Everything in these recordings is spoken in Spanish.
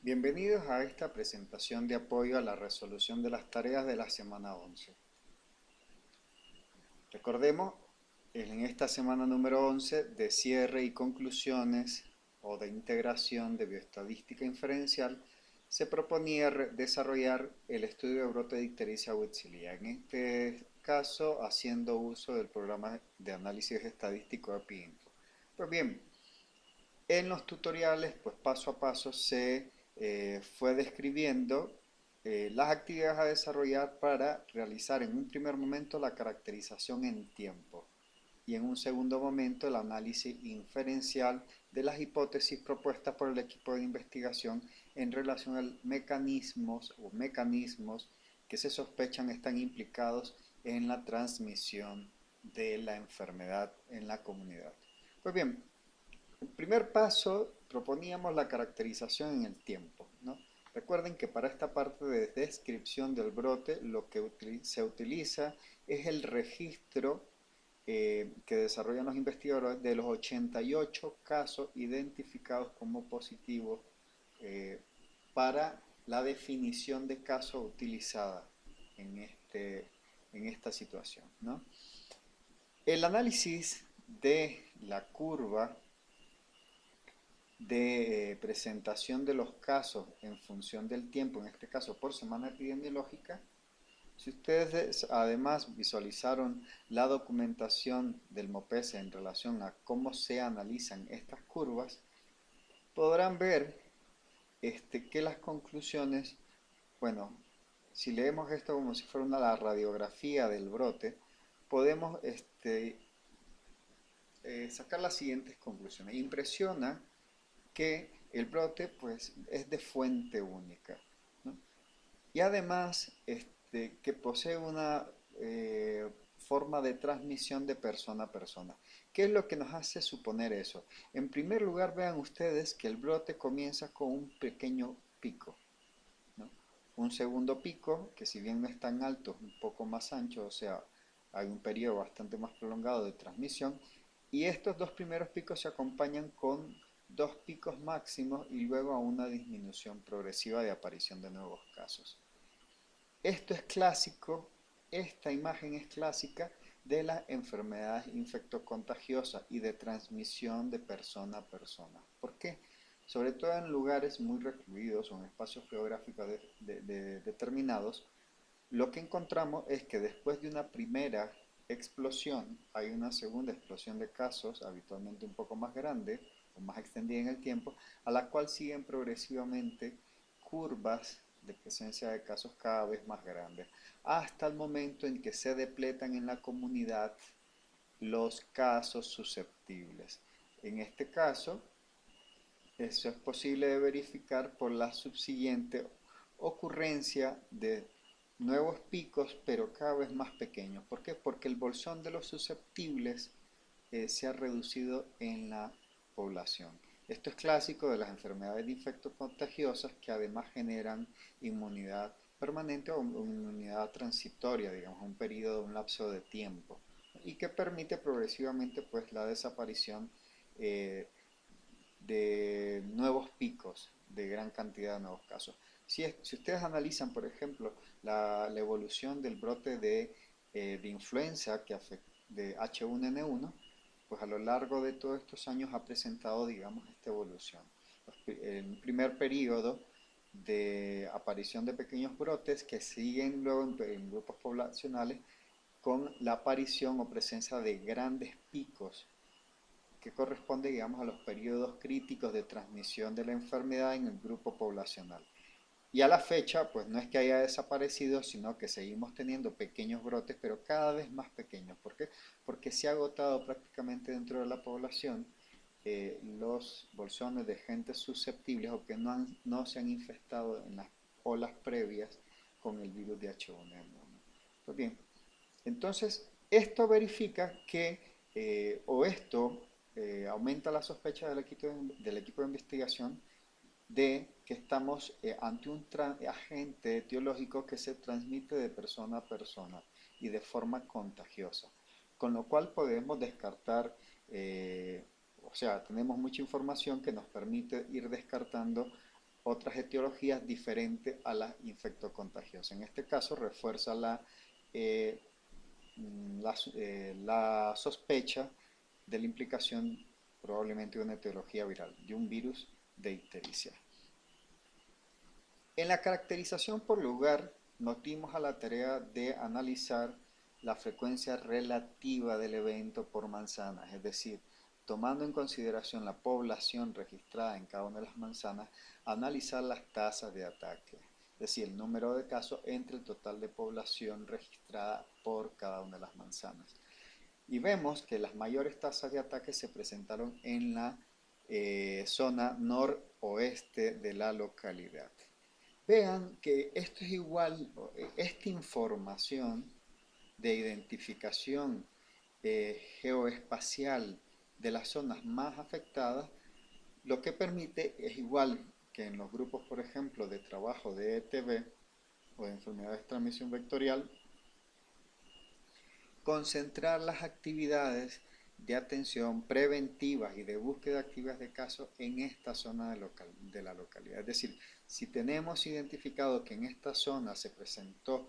Bienvenidos a esta presentación de apoyo a la resolución de las tareas de la semana 11. Recordemos, en esta semana número 11 de cierre y conclusiones o de integración de bioestadística inferencial, se proponía desarrollar el estudio de brote de ictericia huitzilia, en este caso haciendo uso del programa de análisis estadístico EpiInfo. Pues bien, en los tutoriales, pues paso a paso se fue describiendo las actividades a desarrollar para realizar en un primer momento la caracterización en tiempo y en un segundo momento el análisis inferencial de las hipótesis propuestas por el equipo de investigación en relación a mecanismos que se sospechan están implicados en la transmisión de la enfermedad en la comunidad. Pues bien, el primer paso proponíamos la caracterización en el tiempo, ¿no? Recuerden que para esta parte de descripción del brote lo que se utiliza es el registro que desarrollan los investigadores de los 88 casos identificados como positivos eh, para la definición de caso utilizada en, en esta situación, ¿no? El análisis de la curva de presentación de los casos en función del tiempo, en este caso por semana epidemiológica. Si ustedes además visualizaron la documentación del MOPESE en relación a cómo se analizan estas curvas, podrán ver que las conclusiones, bueno, si leemos esto como si fuera una radiografía del brote, podemos sacar las siguientes conclusiones. Impresiona que el brote pues es de fuente única, ¿no? Y además que posee una forma de transmisión de persona a persona. ¿Qué es lo que nos hace suponer eso? En primer lugar, vean ustedes que el brote comienza con un pequeño pico, ¿no? Un segundo pico, que si bien no es tan alto, es un poco más ancho, o sea, hay un periodo bastante más prolongado de transmisión, y estos dos primeros picos se acompañan con dos picos máximos y luego a una disminución progresiva de aparición de nuevos casos. Esto es clásico, esta imagen es clásica de las enfermedades infectocontagiosas y de transmisión de persona a persona. ¿Por qué? Sobre todo en lugares muy recluidos o en espacios geográficos determinados, lo que encontramos es que después de una primera explosión hay una segunda explosión de casos, habitualmente un poco más grande o más extendida en el tiempo, a la cual siguen progresivamente curvas de presencia de casos cada vez más grandes, hasta el momento en que se depletan en la comunidad los casos susceptibles. En este caso, eso es posible de verificar por la subsiguiente ocurrencia de nuevos picos, pero cada vez más pequeños. ¿Por qué? Porque el bolsón de los susceptibles se ha reducido en la población. Esto es clásico de las enfermedades de infectos contagiosas que además generan inmunidad permanente o inmunidad transitoria, digamos, un periodo, un lapso de tiempo, y que permite progresivamente pues la desaparición eh, de nuevos picos, de gran cantidad de nuevos casos. Si ustedes analizan, por ejemplo, la evolución del brote de influenza de H1N1, pues a lo largo de todos estos años ha presentado, digamos, esta evolución. El primer periodo de aparición de pequeños brotes que siguen luego en grupos poblacionales con la aparición o presencia de grandes picos que corresponde, digamos, a los periodos críticos de transmisión de la enfermedad en el grupo poblacional. Y a la fecha, pues no es que haya desaparecido, sino que seguimos teniendo pequeños brotes, pero cada vez más pequeños. ¿Por qué? Porque se ha agotado prácticamente dentro de la población los bolsones de gente susceptibles o que no se han infectado en las olas previas con el virus de H1N1. Pues bien, entonces esto verifica que, o esto aumenta la sospecha del equipo de investigación de que estamos ante un agente etiológico que se transmite de persona a persona y de forma contagiosa, con lo cual podemos descartar, o sea, tenemos mucha información que nos permite ir descartando otras etiologías diferentes a las infectocontagiosas. En este caso refuerza eh, la sospecha de la implicación probablemente de una etiología viral, de un virus de ictericia. En la caracterización por lugar nos dimos a la tarea de analizar la frecuencia relativa del evento por manzanas, es decir, tomando en consideración la población registrada en cada una de las manzanas, analizar las tasas de ataque, es decir, el número de casos entre el total de población registrada por cada una de las manzanas. Y vemos que las mayores tasas de ataque se presentaron en la zona noroeste de la localidad. Vean que esto es igual, esta información de identificación geoespacial de las zonas más afectadas, lo que permite es igual que en los grupos, por ejemplo, de trabajo de ETV o de enfermedades de transmisión vectorial, concentrar las actividades de atención preventivas y de búsqueda activas de casos en esta zona de la localidad. Es decir, si tenemos identificado que en esta zona se presentó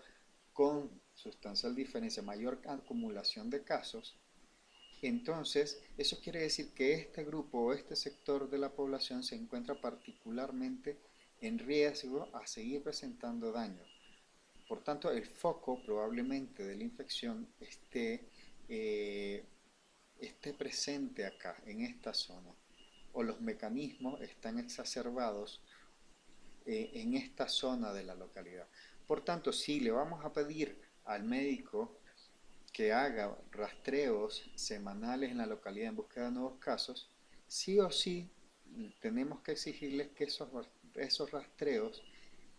con sustancial diferencia mayor acumulación de casos, entonces eso quiere decir que este grupo o este sector de la población se encuentra particularmente en riesgo a seguir presentando daño. Por tanto, el foco probablemente de la infección esté presente acá, en esta zona, o los mecanismos están exacerbados en esta zona de la localidad. Por tanto, si le vamos a pedir al médico que haga rastreos semanales en la localidad en búsqueda de nuevos casos, sí o sí tenemos que exigirles que esos rastreos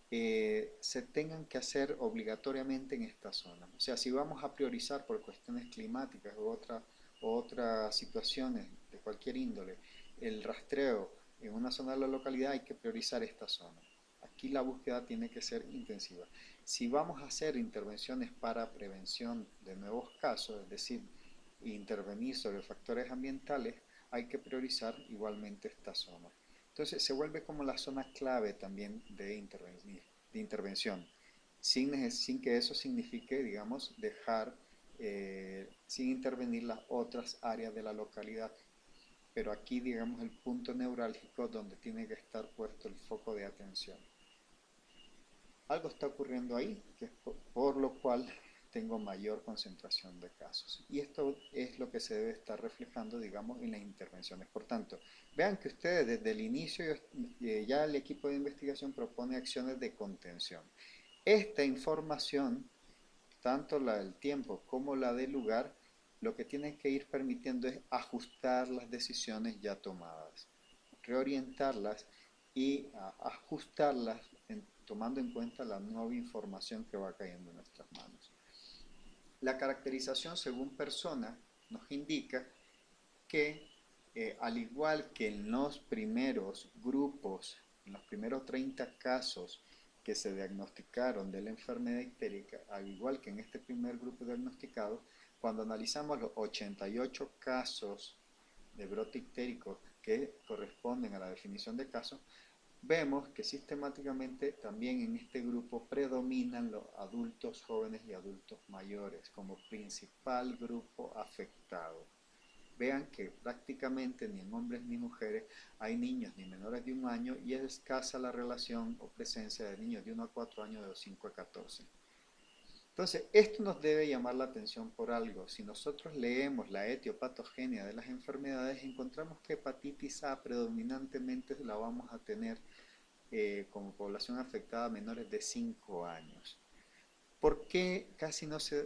se tengan que hacer obligatoriamente en esta zona. O sea, si vamos a priorizar por cuestiones climáticas u otras situaciones de cualquier índole, el rastreo en una zona de la localidad, hay que priorizar esta zona. Aquí la búsqueda tiene que ser intensiva. Si vamos a hacer intervenciones para prevención de nuevos casos, es decir, intervenir sobre factores ambientales, hay que priorizar igualmente esta zona. Entonces se vuelve como la zona clave también de intervención, sin que eso signifique, digamos, dejar sin intervenir las otras áreas de la localidad. Pero aquí, digamos, el punto neurálgico donde tiene que estar puesto el foco de atención. Algo está ocurriendo ahí, que es por lo cual tengo mayor concentración de casos. Y esto es lo que se debe estar reflejando, digamos, en las intervenciones. Por tanto, vean que ustedes desde el inicio ya el equipo de investigación propone acciones de contención. Esta información, tanto la del tiempo como la del lugar, lo que tiene que ir permitiendo es ajustar las decisiones ya tomadas, reorientarlas y ajustarlas tomando en cuenta la nueva información que va cayendo en nuestras manos. La caracterización según persona nos indica que al igual que en los primeros grupos, en los primeros 30 casos que se diagnosticaron de la enfermedad ictérica, al igual que en este primer grupo diagnosticado, cuando analizamos los 88 casos de brote ictérico que corresponden a la definición de caso, vemos que sistemáticamente también en este grupo predominan los adultos jóvenes y adultos mayores como principal grupo afectado. Vean que prácticamente ni en hombres ni mujeres hay niños ni menores de 1 año y es escasa la relación o presencia de niños de 1 a 4 años de 5 a 14. Entonces, esto nos debe llamar la atención por algo. Si nosotros leemos la etiopatogenia de las enfermedades, encontramos que hepatitis A predominantemente la vamos a tener como población afectada a menores de 5 años. ¿Por qué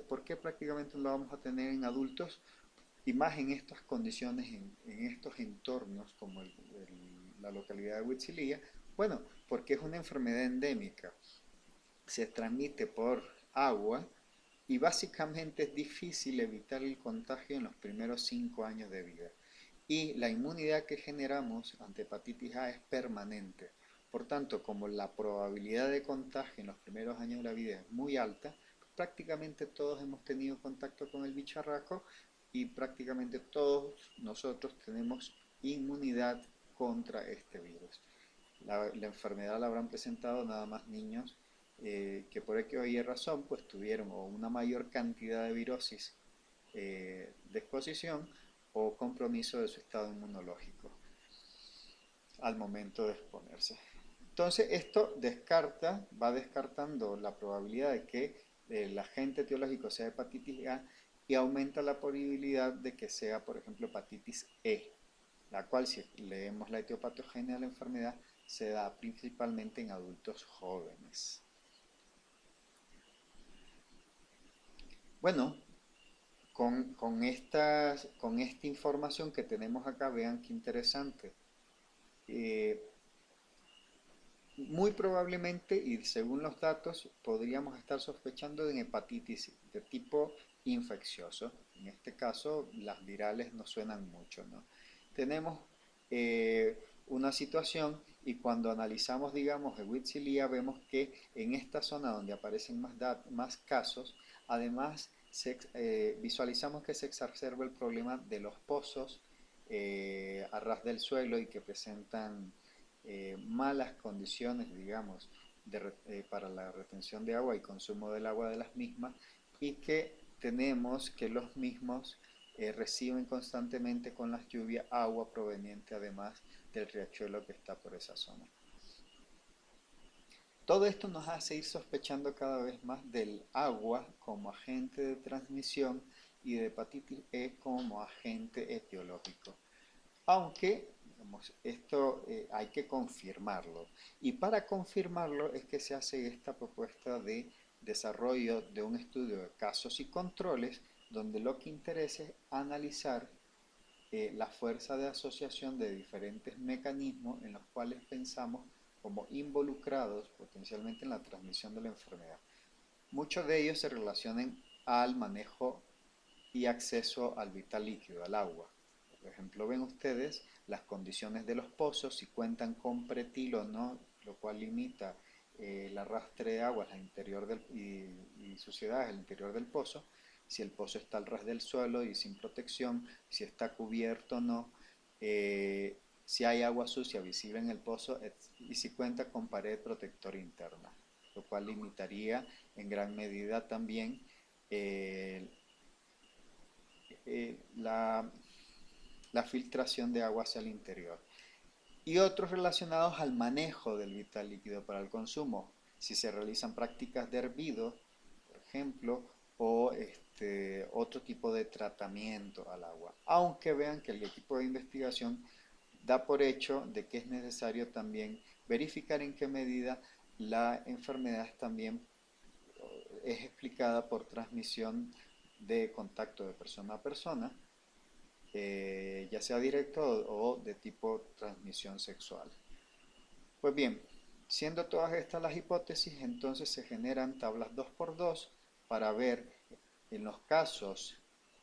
por qué prácticamente no la vamos a tener en adultos? Y más en estas condiciones, en estos entornos como la localidad de Huitzilía. Bueno, porque es una enfermedad endémica. Se transmite por agua y básicamente es difícil evitar el contagio en los primeros 5 años de vida. Y la inmunidad que generamos ante hepatitis A es permanente. Por tanto, como la probabilidad de contagio en los primeros años de la vida es muy alta, prácticamente todos hemos tenido contacto con el bicharraco y prácticamente todos nosotros tenemos inmunidad contra este virus. la enfermedad la habrán presentado nada más niños que por X o Y razón pues tuvieron o una mayor cantidad de virosis de exposición o compromiso de su estado inmunológico al momento de exponerse. Entonces esto va descartando la probabilidad de que el agente etiológico sea hepatitis A y aumenta la probabilidad de que sea, por ejemplo, hepatitis E, la cual si leemos la etiopatogenia de la enfermedad se da principalmente en adultos jóvenes. Bueno, con esta información que tenemos acá, vean qué interesante. Eh, Muy probablemente, y según los datos, podríamos estar sospechando de hepatitis de tipo infeccioso. En este caso, las virales nos suenan mucho, ¿no? Tenemos una situación y cuando analizamos, digamos, el Witzilía, vemos que en esta zona donde aparecen más casos, además visualizamos que se exacerba el problema de los pozos a ras del suelo y que presentan malas condiciones, digamos, para la retención de agua y consumo del agua de las mismas, y que tenemos que los mismos reciben constantemente con las lluvias agua proveniente además del riachuelo que está por esa zona. Todo esto nos hace ir sospechando cada vez más del agua como agente de transmisión y de hepatitis E como agente etiológico. Aunque, digamos, esto hay que confirmarlo. Y para confirmarlo es que se hace esta propuesta de desarrollo de un estudio de casos y controles, donde lo que interesa es analizar la fuerza de asociación de diferentes mecanismos en los cuales pensamos como involucrados potencialmente en la transmisión de la enfermedad. Muchos de ellos se relacionan al manejo y acceso al vital líquido, al agua. Por ejemplo, ven ustedes las condiciones de los pozos, si cuentan con pretil o no, lo cual limita el arrastre de aguas al interior y suciedades al interior del pozo, si el pozo está al ras del suelo y sin protección, si está cubierto o no, si hay agua sucia visible en el pozo y si cuenta con pared protectora interna, lo cual limitaría en gran medida también eh, la filtración de agua hacia el interior. Y otros relacionados al manejo del vital líquido para el consumo, si se realizan prácticas de hervido, por ejemplo, o otro tipo de tratamiento al agua. Aunque vean que el equipo de investigación da por hecho de que es necesario también verificar en qué medida la enfermedad también es explicada por transmisión de contacto de persona a persona, ya sea directo o de tipo transmisión sexual. Pues bien, siendo todas estas las hipótesis, entonces se generan tablas 2x2 para ver en los casos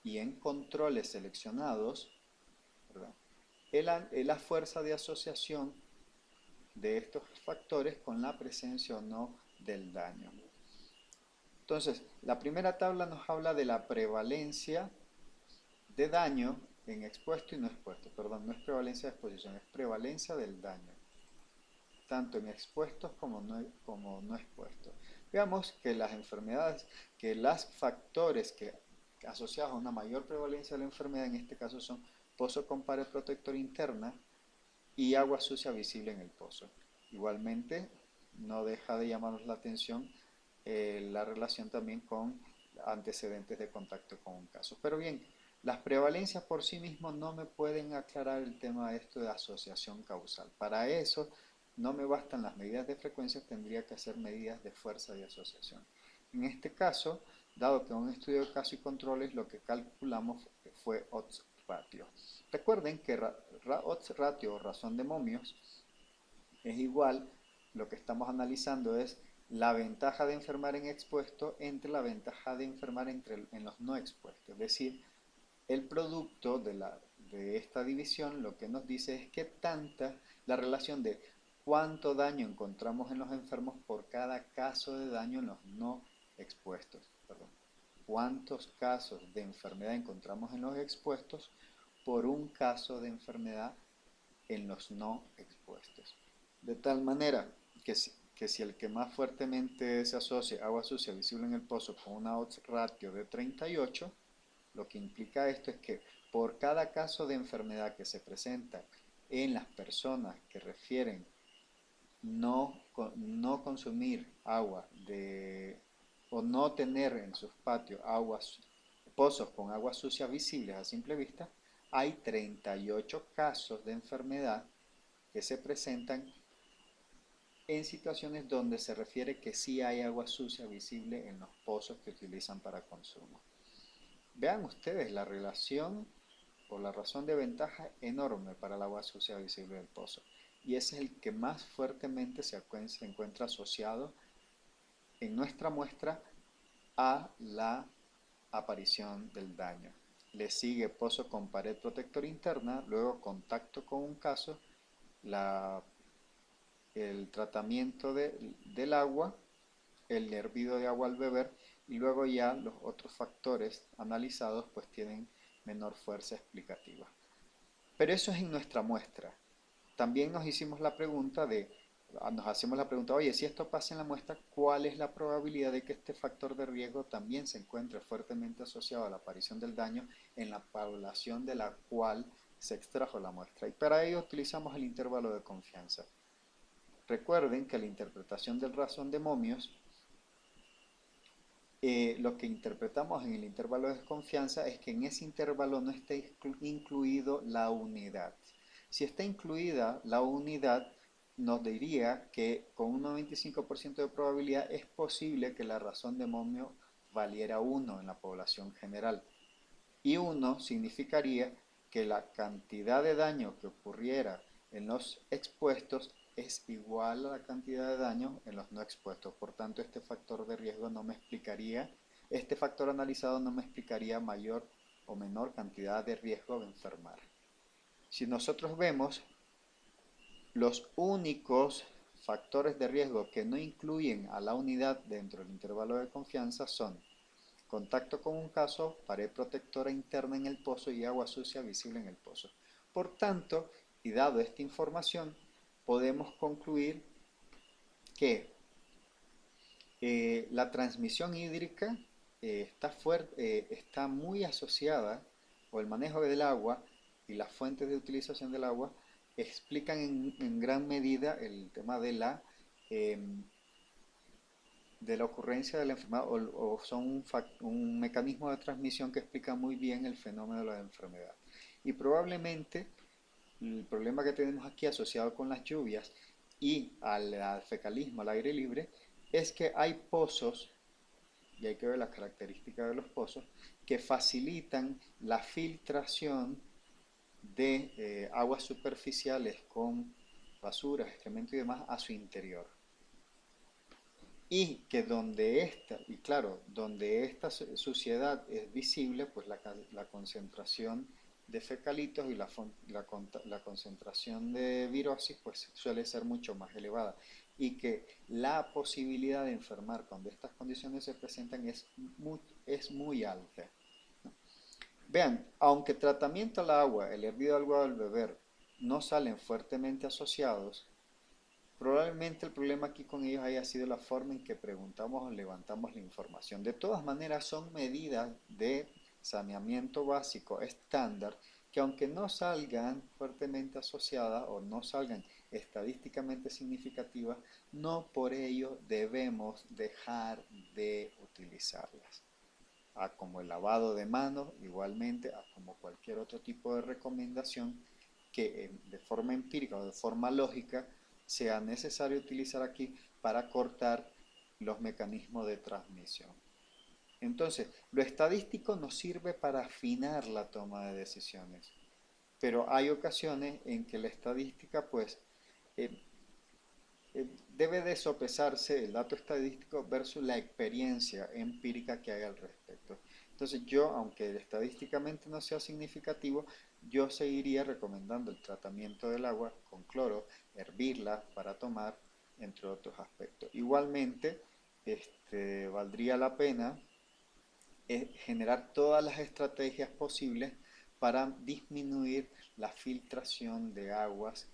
y en controles seleccionados, ¿verdad?, la fuerza de asociación de estos factores con la presencia o no del daño. Entonces, la primera tabla nos habla de la prevalencia de daño en expuesto y no expuesto. Perdón, no es prevalencia de exposición, es prevalencia del daño, tanto en expuestos como no expuestos. Veamos que las enfermedades, que los factores que asociados a una mayor prevalencia de la enfermedad, en este caso son pozo con pared protectora interna y agua sucia visible en el pozo. Igualmente, no deja de llamarnos la atención la relación también con antecedentes de contacto con un caso. Pero bien, las prevalencias por sí mismos no me pueden aclarar el tema de esto de asociación causal. Para eso no me bastan las medidas de frecuencia, tendría que hacer medidas de fuerza de asociación. En este caso, dado que un estudio de casos y controles, lo que calculamos fue odds ratio. Recuerden que odds ratio o razón de momios es igual, lo que estamos analizando es la ventaja de enfermar en expuesto entre la ventaja de enfermar en los no expuestos. Es decir, el producto de esta división lo que nos dice es que tanta la relación de cuánto daño encontramos en los enfermos por cada caso de daño en los no expuestos. Perdón. Cuántos casos de enfermedad encontramos en los expuestos por un caso de enfermedad en los no expuestos. De tal manera que si el que más fuertemente se asocia agua sucia visible en el pozo con una odds ratio de 38, lo que implica esto es que por cada caso de enfermedad que se presenta en las personas que refieren no consumir agua o no tener en sus patios pozos con agua sucia visibles a simple vista, hay 38 casos de enfermedad que se presentan en situaciones donde se refiere que sí hay agua sucia visible en los pozos que utilizan para consumo. Vean ustedes la relación o la razón de ventaja enorme para el agua sucia visible del pozo. Y ese es el que más fuertemente se encuentra asociado en nuestra muestra a la aparición del daño. Le sigue pozo con pared protectora interna, luego contacto con un caso, el tratamiento del agua, el hervido de agua al beber, y luego ya los otros factores analizados pues tienen menor fuerza explicativa. Pero eso es en nuestra muestra. También nos hicimos la pregunta nos hacemos la pregunta, oye, si esto pasa en la muestra, ¿cuál es la probabilidad de que este factor de riesgo también se encuentre fuertemente asociado a la aparición del daño en la población de la cual se extrajo la muestra? Y para ello utilizamos el intervalo de confianza. Recuerden que la interpretación del razón de momios, lo que interpretamos en el intervalo de confianza es que en ese intervalo no está incluido la unidad. Si está incluida la unidad, nos diría que con un 95% de probabilidad es posible que la razón de momio valiera 1 en la población general. Y 1 significaría que la cantidad de daño que ocurriera en los expuestos es igual a la cantidad de daño en los no expuestos. Por tanto, este factor de riesgo no me explicaría, este factor analizado no me explicaría mayor o menor cantidad de riesgo de enfermar. Si nosotros vemos, los únicos factores de riesgo que no incluyen a la unidad dentro del intervalo de confianza son contacto con un caso, pared protectora interna en el pozo y agua sucia visible en el pozo. Por tanto, y dado esta información, podemos concluir que la transmisión hídrica está muy asociada, o el manejo del agua y las fuentes de utilización del agua explican en gran medida el tema eh, de la ocurrencia de la enfermedad o son un mecanismo de transmisión que explica muy bien el fenómeno de la enfermedad. Y probablemente el problema que tenemos aquí asociado con las lluvias y al fecalismo, al aire libre, es que hay pozos, y hay que ver las características de los pozos, que facilitan la filtración de aguas superficiales con basuras, excremento y demás a su interior. Y que donde esta suciedad es visible, pues la concentración de fecalitos y la concentración de virosis pues suele ser mucho más elevada. Y que la posibilidad de enfermar cuando estas condiciones se presentan es muy alta. Vean, aunque tratamiento al agua, el hervido al agua al beber, no salen fuertemente asociados, probablemente el problema aquí con ellos haya sido la forma en que preguntamos o levantamos la información. De todas maneras, son medidas de saneamiento básico estándar que aunque no salgan fuertemente asociadas o no salgan estadísticamente significativas, no por ello debemos dejar de utilizarlas. Como el lavado de manos, igualmente, como cualquier otro tipo de recomendación que de forma empírica o de forma lógica sea necesario utilizar aquí para cortar los mecanismos de transmisión. Entonces, lo estadístico nos sirve para afinar la toma de decisiones, pero hay ocasiones en que la estadística pues eh, debe de sopesarse el dato estadístico versus la experiencia empírica que hay al respecto. Entonces yo, aunque estadísticamente no sea significativo, yo seguiría recomendando el tratamiento del agua con cloro, hervirla para tomar, entre otros aspectos. Igualmente, valdría la pena generar todas las estrategias posibles para disminuir la filtración de aguas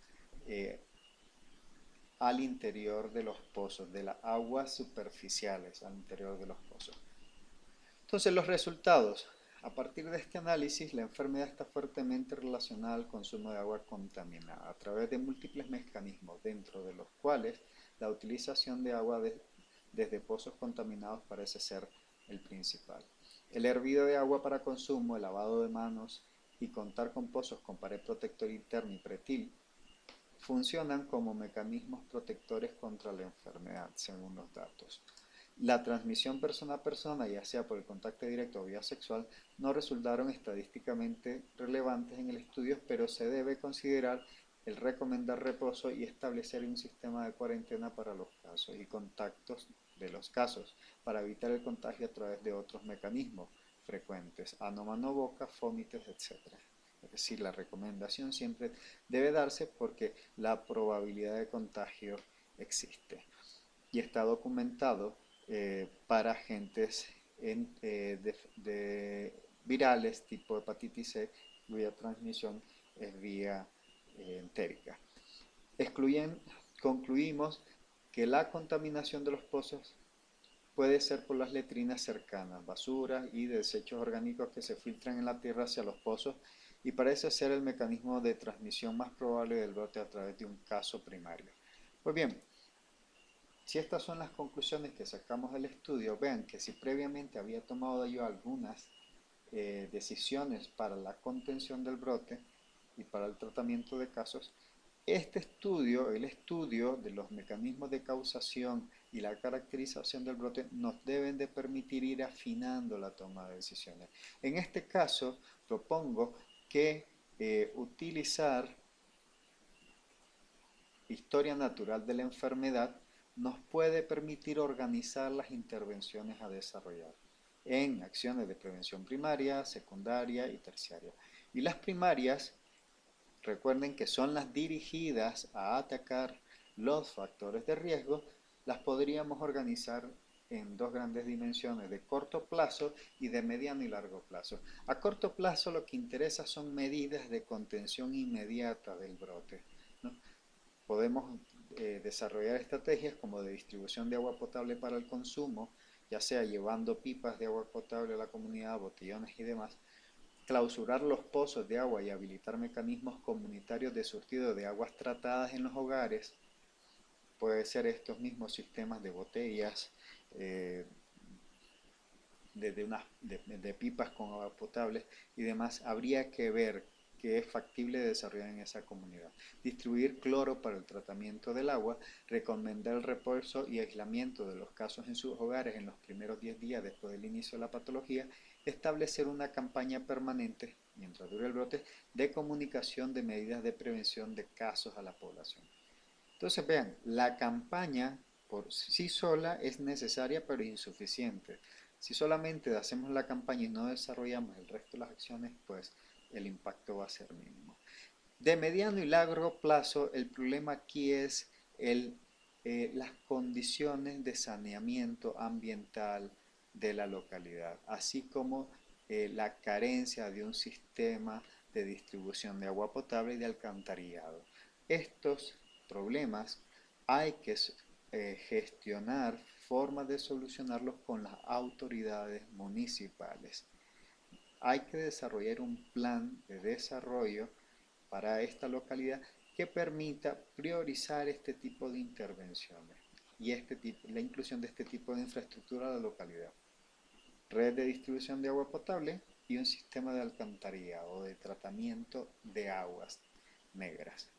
al interior de los pozos, de las aguas superficiales al interior de los pozos. Entonces los resultados. A partir de este análisis, la enfermedad está fuertemente relacionada al consumo de agua contaminada a través de múltiples mecanismos, dentro de los cuales la utilización de agua desde pozos contaminados parece ser el principal. El hervido de agua para consumo, el lavado de manos y contar con pozos con pared protectora interna y pretil funcionan como mecanismos protectores contra la enfermedad, según los datos. La transmisión persona a persona, ya sea por el contacto directo o vía sexual, no resultaron estadísticamente relevantes en el estudio, pero se debe considerar el recomendar reposo y establecer un sistema de cuarentena para los casos y contactos de los casos, para evitar el contagio a través de otros mecanismos frecuentes, ano, mano, boca, vómitos, etc. Es decir, la recomendación siempre debe darse porque la probabilidad de contagio existe y está documentado para agentes virales tipo hepatitis C, cuya transmisión es vía entérica. Concluimos que la contaminación de los pozos puede ser por las letrinas cercanas, basuras y desechos orgánicos que se filtran en la tierra hacia los pozos, y parece ser el mecanismo de transmisión más probable del brote a través de un caso primario. Pues bien, si estas son las conclusiones que sacamos del estudio, vean que si previamente había tomado yo algunas decisiones para la contención del brote y para el tratamiento de casos, este estudio, el estudio de los mecanismos de causación y la caracterización del brote, nos deben de permitir ir afinando la toma de decisiones. En este caso, propongo que utilizar historia natural de la enfermedad nos puede permitir organizar las intervenciones a desarrollar en acciones de prevención primaria, secundaria y terciaria. Y las primarias, recuerden que son las dirigidas a atacar los factores de riesgo, las podríamos organizar en dos grandes dimensiones, de corto plazo y de mediano y largo plazo. A corto plazo lo que interesa son medidas de contención inmediata del brote, ¿no? Podemos desarrollar estrategias como de distribución de agua potable para el consumo, ya sea llevando pipas de agua potable a la comunidad, botellones y demás, clausurar los pozos de agua y habilitar mecanismos comunitarios de surtido de aguas tratadas en los hogares. Puede ser estos mismos sistemas de botellas, de pipas con agua potable y demás. Habría que ver que es factible desarrollar en esa comunidad. Distribuir cloro para el tratamiento del agua, recomendar el reposo y aislamiento de los casos en sus hogares en los primeros 10 días después del inicio de la patología, establecer una campaña permanente, mientras dure el brote, de comunicación de medidas de prevención de casos a la población. Entonces vean, la campaña por sí sola es necesaria pero insuficiente. Si solamente hacemos la campaña y no desarrollamos el resto de las acciones, pues el impacto va a ser mínimo. De mediano y largo plazo, el problema aquí es las condiciones de saneamiento ambiental de la localidad, así como la carencia de un sistema de distribución de agua potable y de alcantarillado. Estos problemas hay que gestionar formas de solucionarlos con las autoridades municipales. Hay que desarrollar un plan de desarrollo para esta localidad que permita priorizar este tipo de intervenciones y la inclusión de este tipo de infraestructura a la localidad. Red de distribución de agua potable y un sistema de alcantarillado o de tratamiento de aguas negras.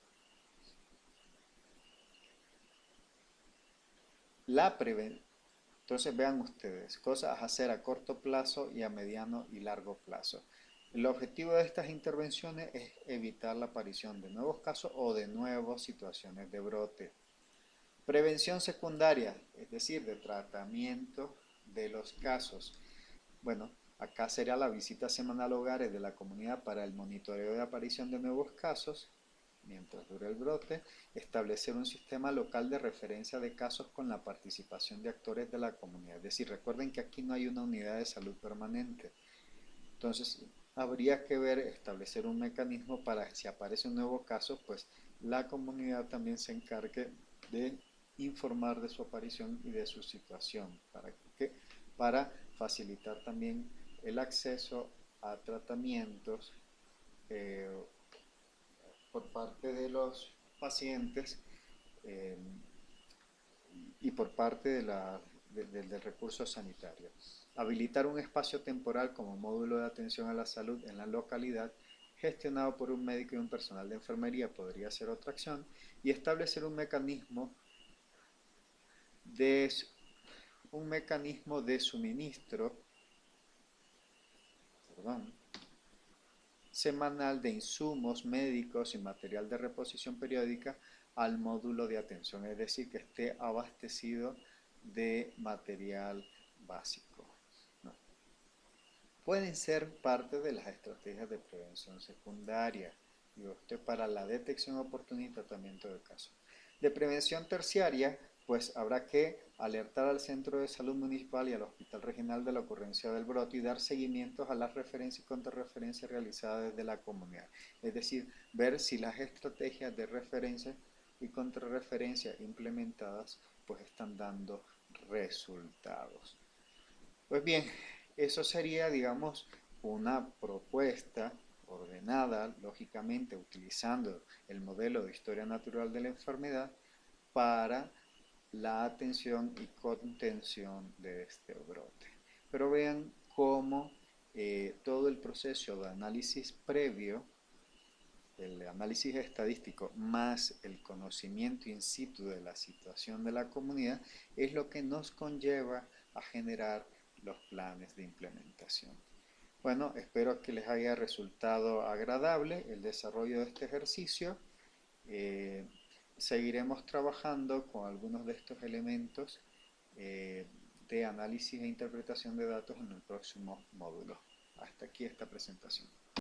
Entonces vean ustedes, cosas a hacer a corto plazo y a mediano y largo plazo. El objetivo de estas intervenciones es evitar la aparición de nuevos casos o de nuevas situaciones de brote. Prevención secundaria, es decir, de tratamiento de los casos. Bueno, acá sería la visita semanal a hogares de la comunidad para el monitoreo de aparición de nuevos casos mientras dure el brote, establecer un sistema local de referencia de casos con la participación de actores de la comunidad. Es decir, recuerden que aquí no hay una unidad de salud permanente. Entonces, habría que establecer un mecanismo para si aparece un nuevo caso, pues la comunidad también se encargue de informar de su aparición y de su situación. ¿Para qué? Para facilitar también el acceso a tratamientos eh, por parte de los pacientes eh, y por parte del recurso sanitario. Habilitar un espacio temporal como módulo de atención a la salud en la localidad gestionado por un médico y un personal de enfermería podría ser otra acción, y establecer de, un mecanismo de suministro, perdón, semanal de insumos médicos y material de reposición periódica al módulo de atención, es decir, que esté abastecido de material básico, ¿no? Pueden ser parte de las estrategias de prevención secundaria y usted para la detección oportuna y tratamiento de casos. De prevención terciaria, pues habrá que alertar al centro de salud municipal y al hospital regional de la ocurrencia del brote y dar seguimientos a las referencias y contrarreferencias realizadas desde la comunidad. Es decir, ver si las estrategias de referencia y contrarreferencia implementadas pues están dando resultados. Pues bien, eso sería, digamos, una propuesta ordenada, lógicamente, utilizando el modelo de historia natural de la enfermedad para la atención y contención de este brote. Pero vean cómo todo el proceso de análisis previo, el análisis estadístico más el conocimiento in situ de la situación de la comunidad es lo que nos conlleva a generar los planes de implementación. Bueno, espero que les haya resultado agradable el desarrollo de este ejercicio. Eh, Seguiremos trabajando con algunos de estos elementos de análisis e interpretación de datos en el próximo módulo. Hasta aquí esta presentación.